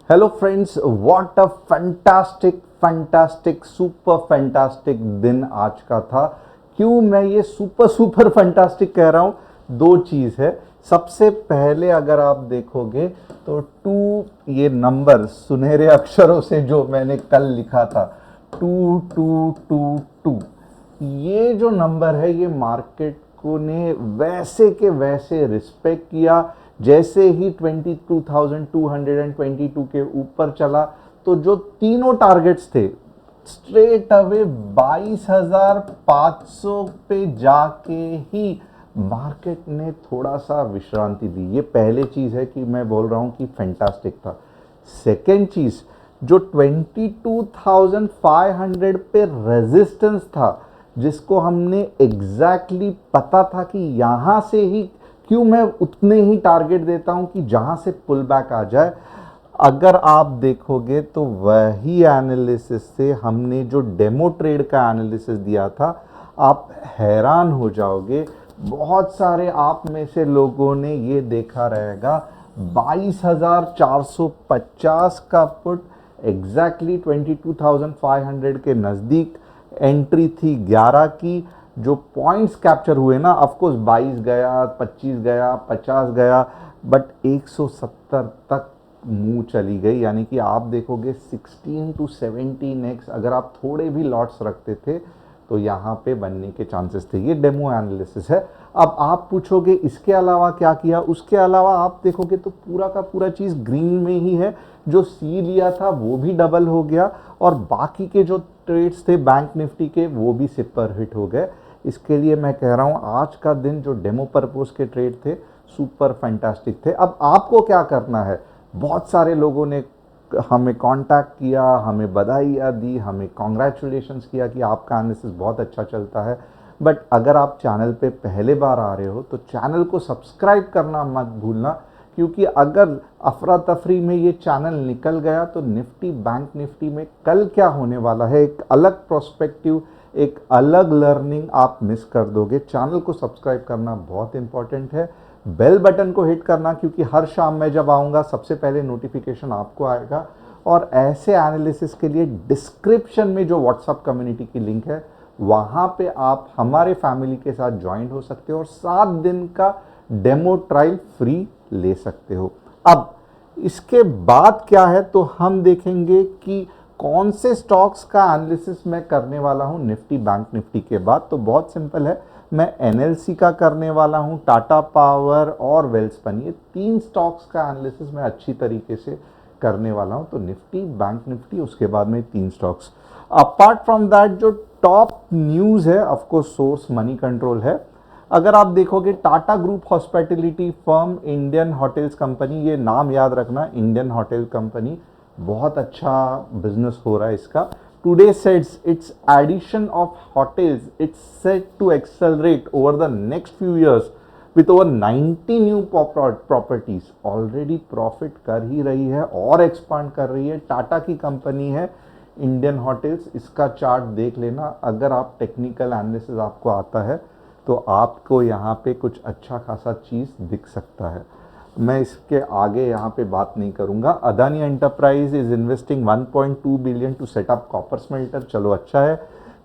Hello friends, what a fantastic super fantastic दिन आज का था। क्यों मैं ये सुपर फैंटास्टिक कह रहा हूँ? दो चीज है। सबसे पहले अगर आप देखोगे तो टू, ये नंबर सुनहरे अक्षरों से जो मैंने कल लिखा था, 2222, ये जो नंबर है ये मार्केट को ने वैसे के वैसे रिस्पेक्ट किया। जैसे ही 22,222 के ऊपर चला तो जो तीनों टारगेट्स थे स्ट्रेट अवे 22,500 पे जाके ही मार्केट ने थोड़ा सा विश्रांति दी। ये पहले चीज है कि मैं बोल रहा हूं कि फैंटास्टिक था। सेकेंड चीज, जो 22,500 पे रेजिस्टेंस था, जिसको हमने एग्जैक्टली पता था कि यहां से ही, क्यों मैं उतने ही टारगेट देता हूं कि जहां से पुल बैक आ जाए। अगर आप देखोगे तो वही एनालिसिस से हमने जो डेमो ट्रेड का एनालिसिस दिया था, आप हैरान हो जाओगे। बहुत सारे आप में से लोगों ने ये देखा रहेगा 22,450 का पुट एग्जैक्टली 22,500 के नज़दीक एंट्री थी 11 की। जो पॉइंट्स कैप्चर हुए ना, ऑफकोर्स 22 गया, 25 गया, 50 गया, बट 170 तक मुंह चली गई। यानी कि आप देखोगे 16 to 17x अगर आप थोड़े भी लॉट्स रखते थे तो यहाँ पे बनने के चांसेस थे। ये डेमो एनालिसिस है। अब आप पूछोगे इसके अलावा क्या किया? उसके अलावा आप देखोगे तो पूरा का पूरा चीज़ ग्रीन में ही है। जो सी लिया था वो भी डबल हो गया और बाकी के जो ट्रेड्स थे बैंक निफ्टी के वो भी सिपर हिट हो गए। इसके लिए मैं कह रहा हूँ आज का दिन जो डेमो पर्पस के ट्रेड थे सुपर फैंटास्टिक थे। अब आपको क्या करना है? बहुत सारे लोगों ने हमें कांटेक्ट किया, हमें बधाइयाँ दी, हमें कॉन्ग्रेचुलेशंस किया कि आपका एनालिसिस बहुत अच्छा चलता है। बट अगर आप चैनल पे पहले बार आ रहे हो तो चैनल को सब्सक्राइब करना मत भूलना, क्योंकि अगर अफरा तफरी में ये चैनल निकल गया तो निफ्टी बैंक निफ्टी में कल क्या होने वाला है, एक अलग प्रोस्पेक्टिव, एक अलग लर्निंग आप मिस कर दोगे। चैनल को सब्सक्राइब करना बहुत इंपॉर्टेंट है। बेल बटन को हिट करना, क्योंकि हर शाम मैं जब आऊँगा सबसे पहले नोटिफिकेशन आपको आएगा। और ऐसे एनालिसिस के लिए डिस्क्रिप्शन में जो व्हाट्सएप कम्युनिटी की लिंक है वहाँ पे आप हमारे फैमिली के साथ ज्वाइन हो सकते हो और 7 दिन का डेमो ट्रायल फ्री ले सकते हो। अब इसके बाद क्या है तो हम देखेंगे कि कौन से स्टॉक्स का एनालिसिस मैं करने वाला हूं निफ्टी बैंक निफ्टी के बाद। तो बहुत सिंपल है, मैं एनएलसी का करने वाला हूं, टाटा पावर और वेल्सपन, ये 3 स्टॉक्स का एनालिसिस मैं अच्छी तरीके से करने वाला हूं। तो निफ्टी बैंक निफ्टी, उसके बाद में 3 स्टॉक्स। अपार्ट फ्रॉम दैट जो टॉप न्यूज है, of course source money control है। अगर आप देखोगे Tata group hospitality firm Indian hotels company, ये नाम याद रखना, इंडियन होटल कंपनी, बहुत अच्छा बिजनेस हो रहा है इसका। Today sets its addition of hotels, it's set to accelerate over the next few years with over 90 new properties. Already profit कर ही रही है और एक्सपांड कर रही है। टाटा की कंपनी है इंडियन होटल्स, इसका चार्ट देख लेना। अगर आप टेक्निकल एनालिसिस आपको आता है तो आपको यहाँ पे कुछ अच्छा खासा चीज़ दिख सकता है। मैं इसके आगे यहाँ पे बात नहीं करूँगा। Adani enterprise is investing 1.2 billion to set up copper smelter, चलो अच्छा है।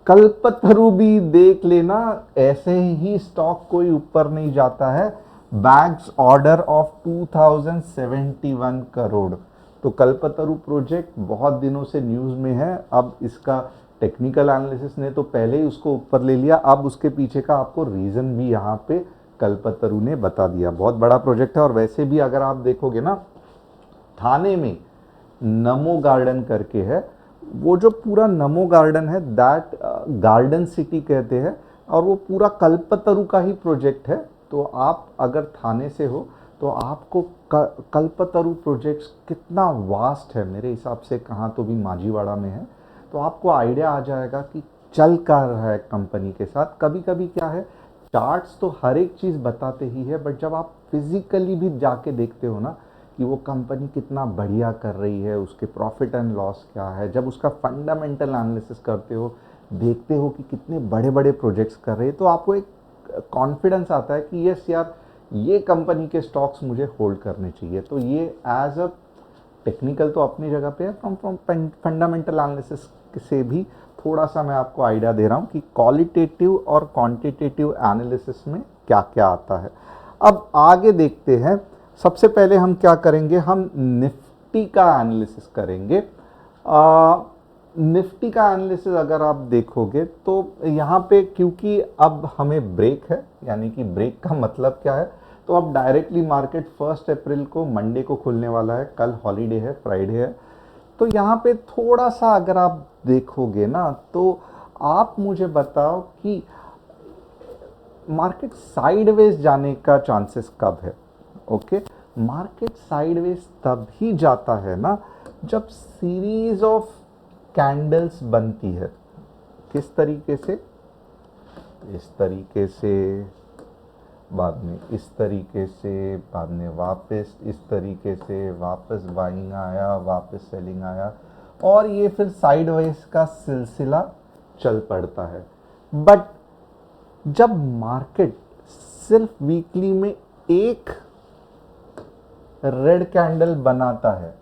कल्पतरु भी देख लेना, ऐसे ही स्टॉक कोई ऊपर नहीं जाता है। Bags order of 2071 crore. तो कल्पतरु प्रोजेक्ट बहुत दिनों से न्यूज़ में है। अब इसका टेक्निकल एनालिसिस ने तो पहले ही उसको ऊपर ले लिया, अब उसके पीछे का आपको रीज़न भी यहाँ पे कल्पतरु ने बता दिया। बहुत बड़ा प्रोजेक्ट है। और वैसे भी अगर आप देखोगे ना, थाने में नमो गार्डन करके है, वो जो पूरा नमो गार्डन है दैट गार्डन सिटी कहते हैं, और वो पूरा कल्पतरु का ही प्रोजेक्ट है। तो आप अगर थाने से हो तो आपको कल्पतरु प्रोजेक्ट्स कितना वास्ट है, मेरे हिसाब से कहाँ तो भी माजीवाड़ा में है, तो आपको आइडिया आ जाएगा कि चल कर रहा है कंपनी के साथ। कभी कभी क्या है, चार्ट्स तो हर एक चीज़ बताते ही है, बट जब आप फिजिकली भी जाके देखते हो ना कि वो कंपनी कितना बढ़िया कर रही है, उसके प्रॉफिट एंड लॉस क्या है, जब उसका फंडामेंटल एनालिसिस करते हो, देखते हो कि कितने बड़े बड़े प्रोजेक्ट्स कर रहे हैं, तो आपको एक कॉन्फिडेंस आता है कि यस यार, ये कंपनी के स्टॉक्स मुझे होल्ड करने चाहिए। तो ये एज अ टेक्निकल तो अपनी जगह पे है, फ्रॉम फंडामेंटल एनालिसिस से भी थोड़ा सा मैं आपको आइडिया दे रहा हूँ कि क्वालिटेटिव और क्वांटिटेटिव एनालिसिस में क्या क्या आता है। अब आगे देखते हैं। सबसे पहले हम क्या करेंगे, हम निफ्टी का एनालिसिस करेंगे। निफ्टी का एनालिसिस अगर आप देखोगे तो यहाँ पे क्योंकि अब हमें ब्रेक है, यानी कि ब्रेक का मतलब क्या है, तो अब डायरेक्टली मार्केट 1 अप्रैल को मंडे को खुलने वाला है, कल हॉलीडे है, फ्राइडे है। तो यहाँ पे थोड़ा सा अगर आप देखोगे ना तो आप मुझे बताओ कि मार्केट साइडवेज जाने का चांसेस कब है। ओके, मार्केट साइडवेज तब ही जाता है ना जब सीरीज ऑफ कैंडल्स बनती है। किस तरीके से, इस तरीके से, बाद में इस तरीके से, बाद में वापस इस तरीके से, वापस बाइंग आया, वापस सेलिंग आया, और ये फिर साइडवेज का सिलसिला चल पड़ता है। बट जब मार्केट सिर्फ वीकली में एक रेड कैंडल बनाता है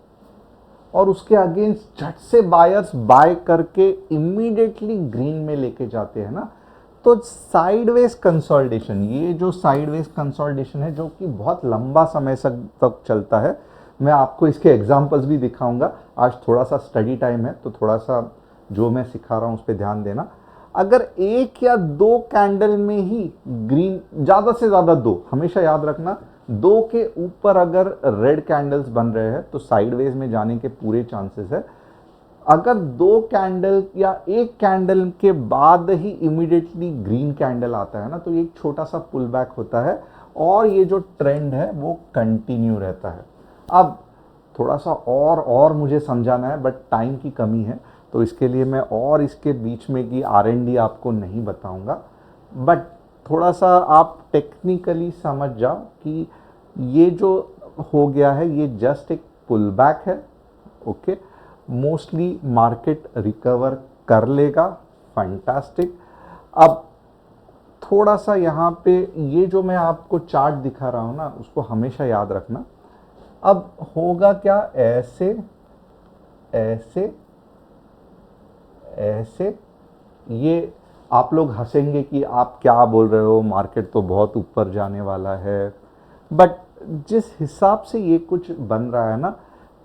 और उसके अगेंस्ट झट से बायर्स बाय करके इमीडिएटली ग्रीन में लेके जाते हैं ना, तो साइडवेज कंसोलिडेशन, ये जो साइडवेज कंसोलिडेशन है जो कि बहुत लंबा समय तक चलता है, मैं आपको इसके एग्जांपल्स भी दिखाऊंगा। आज थोड़ा सा स्टडी टाइम है तो थोड़ा सा जो मैं सिखा रहा हूँ उस पर ध्यान देना। अगर एक या दो कैंडल में ही ग्रीन, ज़्यादा से ज़्यादा दो, हमेशा याद रखना, दो के ऊपर अगर रेड कैंडल्स बन रहे हैं तो साइडवेज में जाने के पूरे चांसेस है। अगर दो कैंडल या एक कैंडल के बाद ही इमीडिएटली ग्रीन कैंडल आता है ना, तो एक छोटा सा पुल बैक होता है और ये जो ट्रेंड है वो कंटिन्यू रहता है। अब थोड़ा सा और मुझे समझाना है, बट टाइम की कमी है, तो इसके लिए मैं और इसके बीच में की R&D आपको नहीं बताऊंगा, बट थोड़ा सा आप टेक्निकली समझ जाओ कि ये जो हो गया है ये जस्ट एक पुल बैक है। ओके, मोस्टली मार्केट रिकवर कर लेगा, फैंटास्टिक। अब थोड़ा सा यहाँ पे ये जो मैं आपको चार्ट दिखा रहा हूँ ना, उसको हमेशा याद रखना। अब होगा क्या, ऐसे ऐसे ऐसे, ये आप लोग हंसेंगे कि आप क्या बोल रहे हो, मार्केट तो बहुत ऊपर जाने वाला है, बट जिस हिसाब से ये कुछ बन रहा है ना,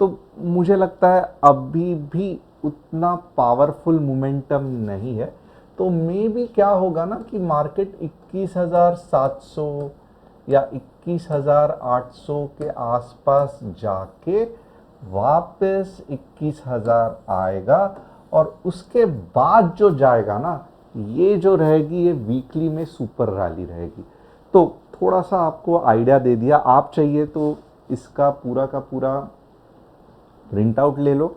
तो मुझे लगता है अभी भी उतना पावरफुल मोमेंटम नहीं है। तो मे बी क्या होगा ना कि मार्केट 21,700 या 21,800 के आसपास जाके वापस 21,000 आएगा, और उसके बाद जो जाएगा ना, ये जो रहेगी ये वीकली में सुपर रैली रहेगी। तो थोड़ा सा आपको आइडिया दे दिया। आप चाहिए तो इसका पूरा का पूरा प्रिंट आउट ले लो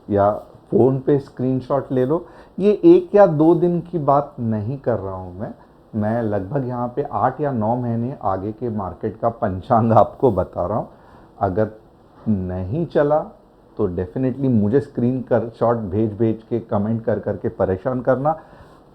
या फ़ोन पे स्क्रीनशॉट ले लो। ये 1 या 2 दिन की बात नहीं कर रहा हूँ मैं लगभग यहाँ पे 8 या 9 महीने आगे के मार्केट का पंचांग आपको बता रहा हूँ। अगर नहीं चला तो डेफिनेटली मुझे स्क्रीन कर शॉट भेज के कमेंट कर के परेशान करना।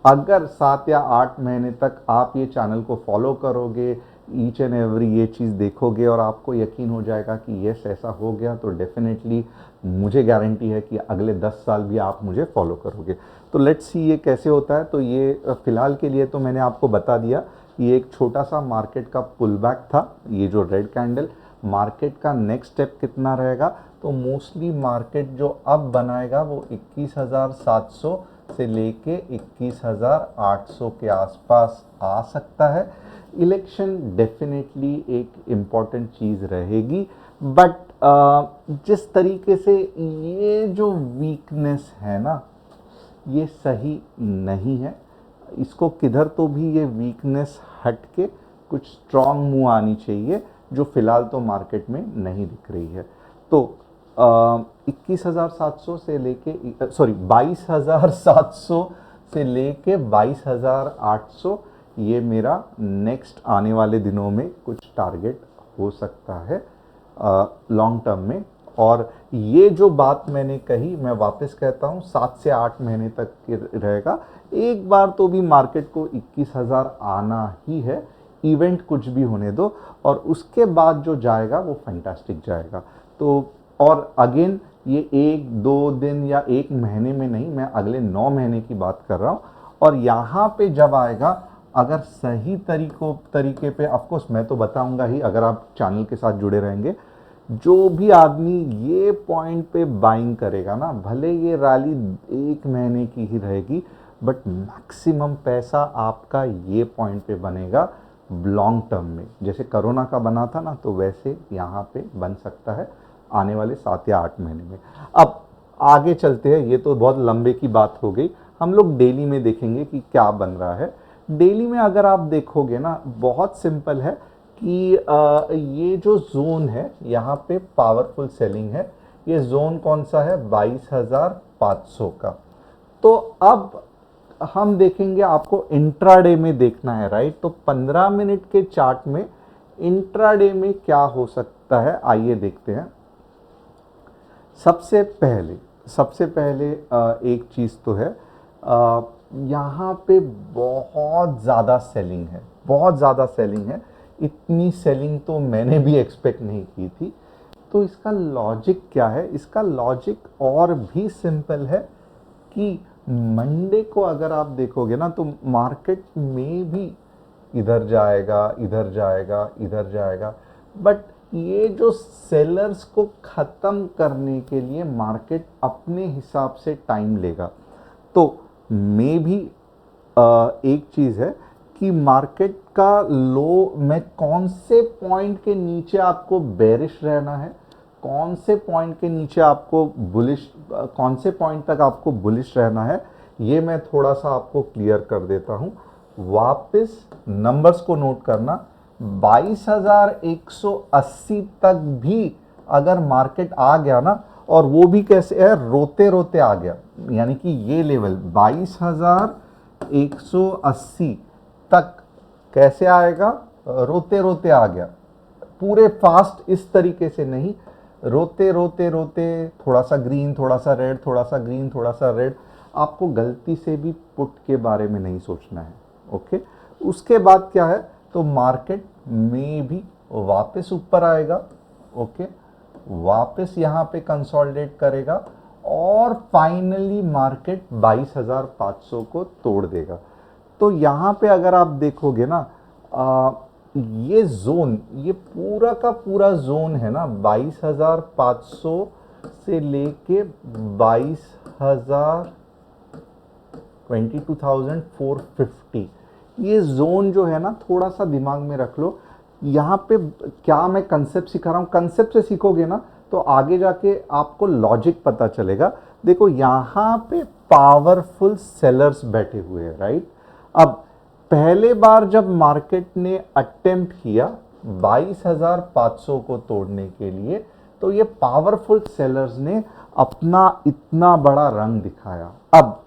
अगर 7 या 8 महीने तक आप ये चैनल को फॉलो करोगे, ईच एंड एवरी ये चीज़ देखोगे और आपको यकीन हो जाएगा कि यस ऐसा हो गया, तो डेफिनेटली मुझे गारंटी है कि अगले 10 साल भी आप मुझे फॉलो करोगे। तो लेट्स सी ये कैसे होता है। तो ये फ़िलहाल के लिए तो मैंने आपको बता दिया कि एक छोटा सा मार्केट का पुल बैक था, ये जो रेड कैंडल। मार्केट का नेक्स्ट स्टेप कितना रहेगा, तो मोस्टली मार्केट जो अब बनाएगा वो 21,700 से लेके 21,800 के आसपास आ सकता है। इलेक्शन डेफिनेटली एक इम्पॉर्टेंट चीज़ रहेगी, बट जिस तरीके से ये जो वीकनेस है ना, ये सही नहीं है। इसको किधर तो भी ये वीकनेस हट के कुछ स्ट्रॉन्ग मूव आनी चाहिए, जो फिलहाल तो मार्केट में नहीं दिख रही है। तो 21,700 से लेके 22,700 से लेके 22,800, ये मेरा नेक्स्ट आने वाले दिनों में कुछ टारगेट हो सकता है लॉन्ग टर्म में। और ये जो बात मैंने कही, मैं वापस कहता हूँ, 7 से 8 महीने तक रहेगा। एक बार तो भी मार्केट को 21,000 आना ही है, इवेंट कुछ भी होने दो, और उसके बाद जो जाएगा वो फैंटास्टिक जाएगा। तो और अगेन ये 1-2 दिन या 1 महीने में नहीं, मैं अगले 9 महीने की बात कर रहा हूँ। और यहाँ पे जब आएगा, अगर सही तरीके पे, ऑफकोर्स मैं तो बताऊंगा ही अगर आप चैनल के साथ जुड़े रहेंगे, जो भी आदमी ये पॉइंट पे बाइंग करेगा ना, भले ये रैली 1 महीने की ही रहेगी, बट मैक्सिमम पैसा आपका ये पॉइंट पे बनेगा लॉन्ग टर्म में। जैसे कोरोना का बना था ना, तो वैसे यहाँ पे बन सकता है आने वाले 7 या 8 महीने में। अब आगे चलते हैं, ये तो बहुत लंबे की बात हो गई। हम लोग डेली में देखेंगे कि क्या बन रहा है। डेली में अगर आप देखोगे ना, बहुत सिंपल है कि ये जो जोन है यहाँ पे पावरफुल सेलिंग है। ये जोन कौन सा है? 22,500 का। तो अब हम देखेंगे, आपको इंट्राडे में देखना है, राइट? तो 15 मिनट के चार्ट में इंट्राडे में क्या हो सकता है, आइए देखते हैं। सबसे पहले एक चीज़ तो है, यहाँ पे बहुत ज़्यादा सेलिंग है, बहुत ज़्यादा सेलिंग है। इतनी सेलिंग तो मैंने भी एक्सपेक्ट नहीं की थी। तो इसका लॉजिक क्या है? इसका लॉजिक और भी सिंपल है कि मंडे को अगर आप देखोगे ना, तो मार्केट में भी इधर जाएगा, इधर जाएगा, इधर जाएगा, बट ये जो सेलर्स को ख़त्म करने के लिए मार्केट अपने हिसाब से टाइम लेगा। तो मे भी एक चीज़ है कि मार्केट का लो में कौन से पॉइंट के नीचे आपको बेरिश रहना है, कौन से पॉइंट के नीचे आपको बुलिश, कौन से पॉइंट तक आपको बुलिश रहना है, ये मैं थोड़ा सा आपको क्लियर कर देता हूँ। वापस नंबर्स को नोट करना, 22,180 तक भी अगर मार्केट आ गया ना, और वो भी कैसे है? रोते रोते आ गया, यानी कि ये लेवल 22,180 तक कैसे आएगा? रोते रोते आ गया, पूरे फास्ट इस तरीके से नहीं, रोते रोते रोते, थोड़ा सा ग्रीन, थोड़ा सा रेड, थोड़ा सा ग्रीन, थोड़ा सा रेड। आपको गलती से भी पुट के बारे में नहीं सोचना है, ओके? उसके बाद क्या है? तो मार्केट में भी वापस ऊपर आएगा, ओके, वापस यहाँ पे कंसोलिडेट करेगा और फाइनली मार्केट 22,500 को तोड़ देगा। तो यहाँ पे अगर आप देखोगे ना, ये जोन, ये पूरा का पूरा जोन है ना, 22,500 से लेके 22,000, 22,450, ये जोन जो है ना, थोड़ा सा दिमाग में रख लो। यहाँ पे क्या मैं कंसेप्ट सिखा रहा हूँ, कंसेप्ट से सीखोगे ना तो आगे जाके आपको लॉजिक पता चलेगा। देखो यहाँ पे पावरफुल सेलर्स बैठे हुए हैं, राइट? अब पहले बार जब मार्केट ने अटेम्प्ट किया 22,500 को तोड़ने के लिए, तो ये पावरफुल सेलर्स ने अपना इतना बड़ा रंग दिखाया। अब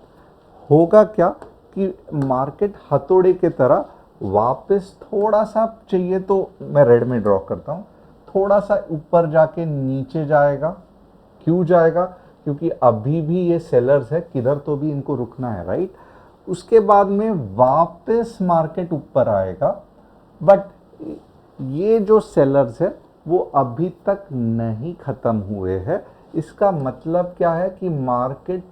होगा क्या कि मार्केट हथौड़े की तरह वापस थोड़ा सा, चाहिए तो मैं रेड में ड्रॉ करता हूँ, थोड़ा सा ऊपर जाके नीचे जाएगा। क्यों जाएगा? क्योंकि अभी भी ये सेलर्स है, किधर तो भी इनको रुकना है, राइट? उसके बाद में वापस मार्केट ऊपर आएगा, बट ये जो सेलर्स है वो अभी तक नहीं खत्म हुए हैं। इसका मतलब क्या है कि मार्केट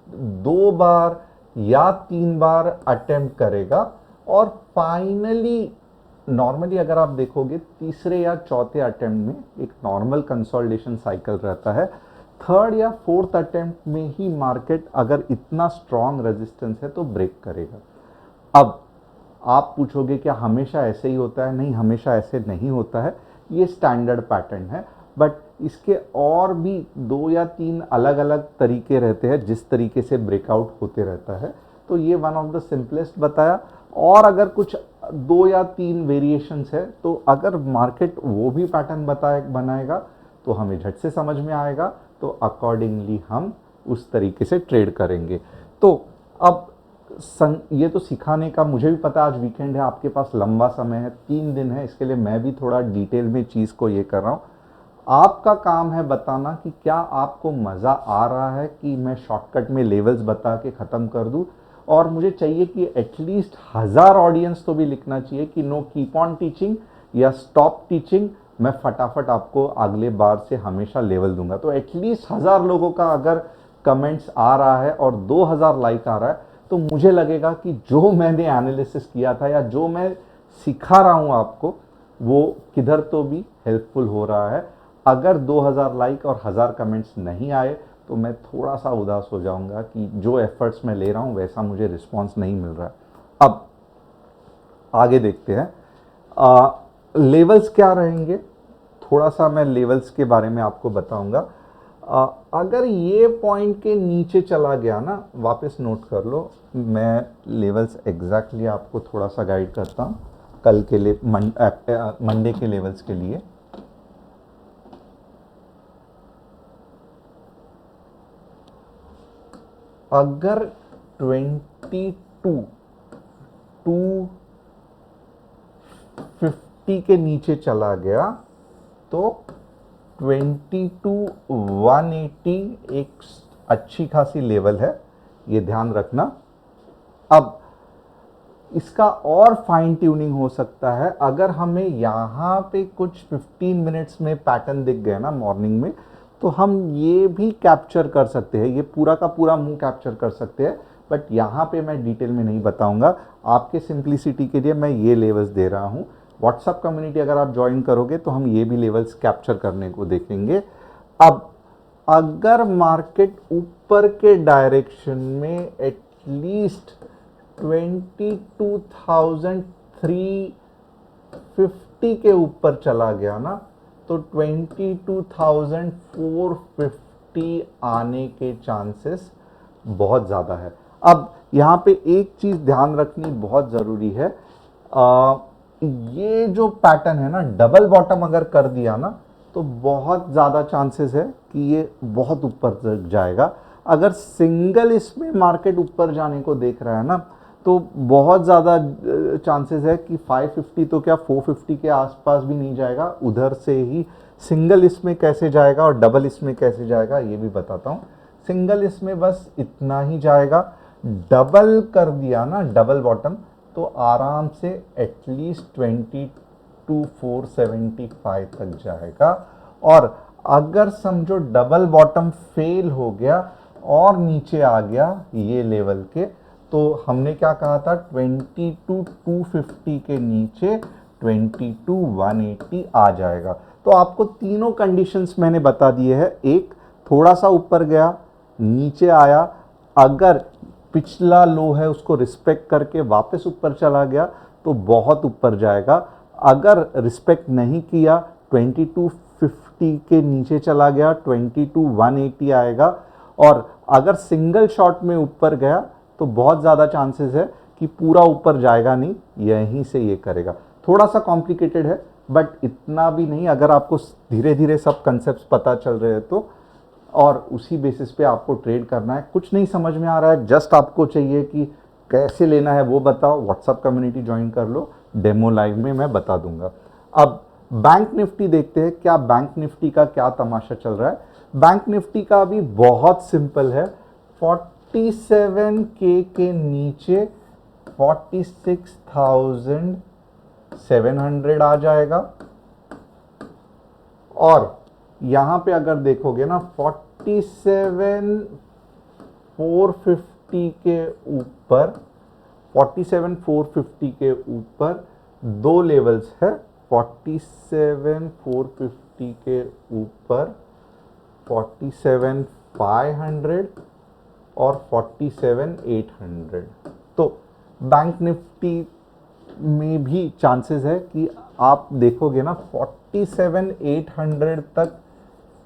2 बार या 3 बार अटेम्प्ट करेगा और फाइनली, नॉर्मली अगर आप देखोगे, तीसरे या चौथे अटेम्प्ट में एक नॉर्मल कंसोलिडेशन साइकिल रहता है, थर्ड या फोर्थ अटेम्प्ट में ही मार्केट अगर इतना स्ट्रॉन्ग रेजिस्टेंस है तो ब्रेक करेगा। अब आप पूछोगे क्या हमेशा ऐसे ही होता है? नहीं, हमेशा ऐसे नहीं होता है, ये स्टैंडर्ड पैटर्न है, बट इसके और भी 2 या 3 अलग अलग तरीके रहते हैं जिस तरीके से ब्रेकआउट होते रहता है। तो ये वन ऑफ द सिंपलेस्ट बताया। और अगर कुछ 2 या 3 वेरिएशंस है, तो अगर मार्केट वो भी पैटर्न बनाएगा तो हमें झट से समझ में आएगा, तो अकॉर्डिंगली हम उस तरीके से ट्रेड करेंगे। तो अब ये तो सिखाने का, मुझे भी पता आज वीकेंड है, आपके पास लंबा समय है, 3 दिन है, इसके लिए मैं भी थोड़ा डिटेल में चीज़ को ये कर रहा हूँ। आपका काम है बताना कि क्या आपको मज़ा आ रहा है कि मैं शॉर्टकट में लेवल्स बता के ख़त्म कर दूँ। और मुझे चाहिए कि एटलीस्ट 1000 ऑडियंस तो भी लिखना चाहिए कि नो कीप ऑन टीचिंग या स्टॉप टीचिंग, मैं फटाफट आपको अगले बार से हमेशा लेवल दूंगा। तो एटलीस्ट 1000 लोगों का अगर कमेंट्स आ रहा है और 2000 लाइक आ रहा है तो मुझे लगेगा कि जो मैंने एनालिसिस किया था या जो मैं सिखा रहा हूं आपको वो किधर तो भी हेल्पफुल हो रहा है। अगर 2000 लाइक और 1000 कमेंट्स नहीं आए तो मैं थोड़ा सा उदास हो जाऊंगा कि जो एफर्ट्स मैं ले रहा हूं वैसा मुझे रिस्पॉन्स नहीं मिल रहा है। अब आगे देखते हैं लेवल्स क्या रहेंगे। थोड़ा सा मैं लेवल्स के बारे में आपको बताऊंगा। अगर ये पॉइंट के नीचे चला गया ना, वापस नोट कर लो, मैं लेवल्स एग्जैक्टली आपको थोड़ा सा गाइड करता हूँ कल के लिए, मंडे के लेवल्स के लिए। अगर 22,250 के नीचे चला गया तो 22,180 एक अच्छी खासी लेवल है, ये ध्यान रखना। अब इसका और फाइन ट्यूनिंग हो सकता है। अगर हमें यहाँ पे कुछ 15 मिनट्स में पैटर्न दिख गए ना मॉर्निंग में, तो हम ये भी कैप्चर कर सकते हैं, ये पूरा का पूरा मूव कैप्चर कर सकते हैं। बट यहाँ पे मैं डिटेल में नहीं बताऊंगा, आपके सिंप्लिसिटी के लिए मैं ये लेवल्स दे रहा हूँ। व्हाट्सएप कम्युनिटी अगर आप ज्वाइन करोगे तो हम ये भी लेवल्स कैप्चर करने को देखेंगे। अब अगर मार्केट ऊपर के डायरेक्शन में एटलीस्ट 22,350 के ऊपर चला गया ना, तो 22,450 आने के चांसेस बहुत ज़्यादा है। अब यहाँ पे एक चीज़ ध्यान रखनी बहुत ज़रूरी है, ये जो पैटर्न है ना, डबल बॉटम अगर कर दिया ना तो बहुत ज़्यादा चांसेस है कि ये बहुत ऊपर तक जाएगा। अगर सिंगल इसमें मार्केट ऊपर जाने को देख रहा है ना, तो बहुत ज़्यादा चांसेस है कि 550 तो क्या 450 के आसपास भी नहीं जाएगा। उधर से ही सिंगल इसमें कैसे जाएगा और डबल इसमें कैसे जाएगा ये भी बताता हूँ। सिंगल इसमें बस इतना ही जाएगा, डबल कर दिया ना, डबल बॉटम, तो आराम से एटलीस्ट 22,475 तक जाएगा। और अगर समझो डबल बॉटम फेल हो गया और नीचे आ गया ये लेवल के, तो हमने क्या कहा था, 22,250 के नीचे 22,180 आ जाएगा। तो आपको तीनों कंडीशंस मैंने बता दिए हैं। एक, थोड़ा सा ऊपर गया, नीचे आया, अगर पिछला लो है उसको रिस्पेक्ट करके वापस ऊपर चला गया तो बहुत ऊपर जाएगा। अगर रिस्पेक्ट नहीं किया, 2250 के नीचे चला गया, 22,180 आएगा। और अगर सिंगल शॉट में ऊपर गया तो बहुत ज़्यादा चांसेस है कि पूरा ऊपर जाएगा नहीं, यहीं से ये करेगा। थोड़ा सा कॉम्प्लिकेटेड है बट इतना भी नहीं, अगर आपको धीरे धीरे सब कंसेप्ट्स पता चल रहे हैं तो, और उसी बेसिस पे आपको ट्रेड करना है। कुछ नहीं समझ में आ रहा है, जस्ट आपको चाहिए कि कैसे लेना है वो बताओ, व्हाट्सएप कम्युनिटी ज्वाइन कर लो, डेमो लाइव में मैं बता दूंगा। अब बैंक निफ्टी देखते हैं, क्या बैंक निफ्टी का क्या तमाशा चल रहा है। बैंक निफ्टी का भी बहुत सिंपल है, 47K के नीचे 46,700 आ जाएगा। और यहां पे अगर देखोगे ना, 47,450 के ऊपर, 47,450 के ऊपर दो लेवल्स है, 47,450 के ऊपर 47,500 और 47,800। तो बैंक निफ्टी में भी चांसेस है कि आप देखोगे ना 47,800 तक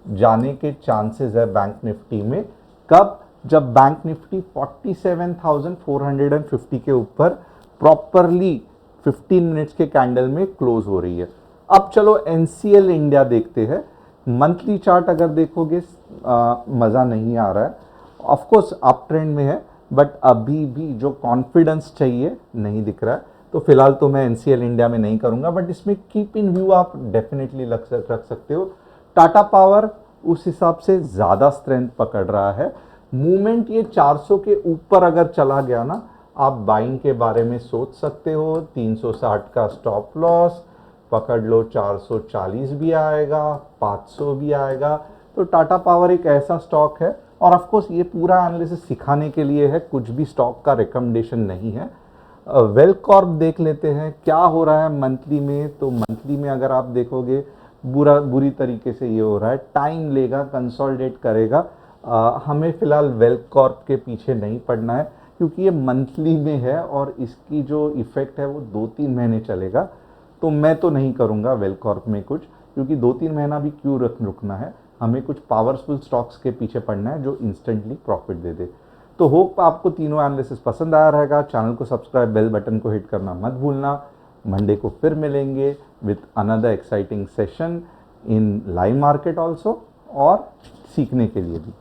जाने के चांसेस है बैंक निफ्टी में। कब? जब बैंक निफ्टी 47,450 के ऊपर प्रॉपरली 15 मिनट्स के कैंडल में क्लोज हो रही है। अब चलो एनसीएल इंडिया देखते हैं। मंथली चार्ट अगर देखोगे मज़ा नहीं आ रहा है, ऑफ कोर्स अप ट्रेंड में है बट अभी भी जो कॉन्फिडेंस चाहिए नहीं दिख रहा है। तो फिलहाल तो मैं एनसीएल इंडिया में नहीं करूंगा, बट इसमें कीप इन व्यू आप डेफिनेटली रख सकते हो। टाटा पावर उस हिसाब से ज़्यादा स्ट्रेंथ पकड़ रहा है। मूवमेंट ये 400 के ऊपर अगर चला गया ना, आप बाइंग के बारे में सोच सकते हो। 360 का स्टॉप लॉस, पकड़ लो 440 भी आएगा, 500 भी आएगा। तो टाटा पावर एक ऐसा स्टॉक है, और ऑफ कोर्स ये पूरा एनालिसिस सिखाने के लिए है, कुछ भी स्टॉक का रिकमेंडेशन नहीं है। वेलकॉर्प देख लेते हैं क्या हो रहा है मंथली में। तो मंथली में अगर आप देखोगे बुरी तरीके से ये हो रहा है, टाइम लेगा, कंसोलिडेट करेगा। हमें फिलहाल वेलकॉर्प के पीछे नहीं पड़ना है, क्योंकि ये मंथली में है और इसकी जो इफेक्ट है वो 2-3 महीने चलेगा। तो मैं तो नहीं करूँगा वेलकॉर्प में कुछ, क्योंकि 2-3 महीना भी क्यों रुकना है। हमें कुछ पावरफुल स्टॉक्स के पीछे पड़ना है जो इंस्टेंटली प्रॉफिट दे दे। तो होप आपको तीनों एनालिसिस पसंद आया रहेगा। चैनल को सब्सक्राइब, बेल बटन को हिट करना मत भूलना। मंडे को फिर मिलेंगे with another exciting session in live market also, और सीखने के लिए भी।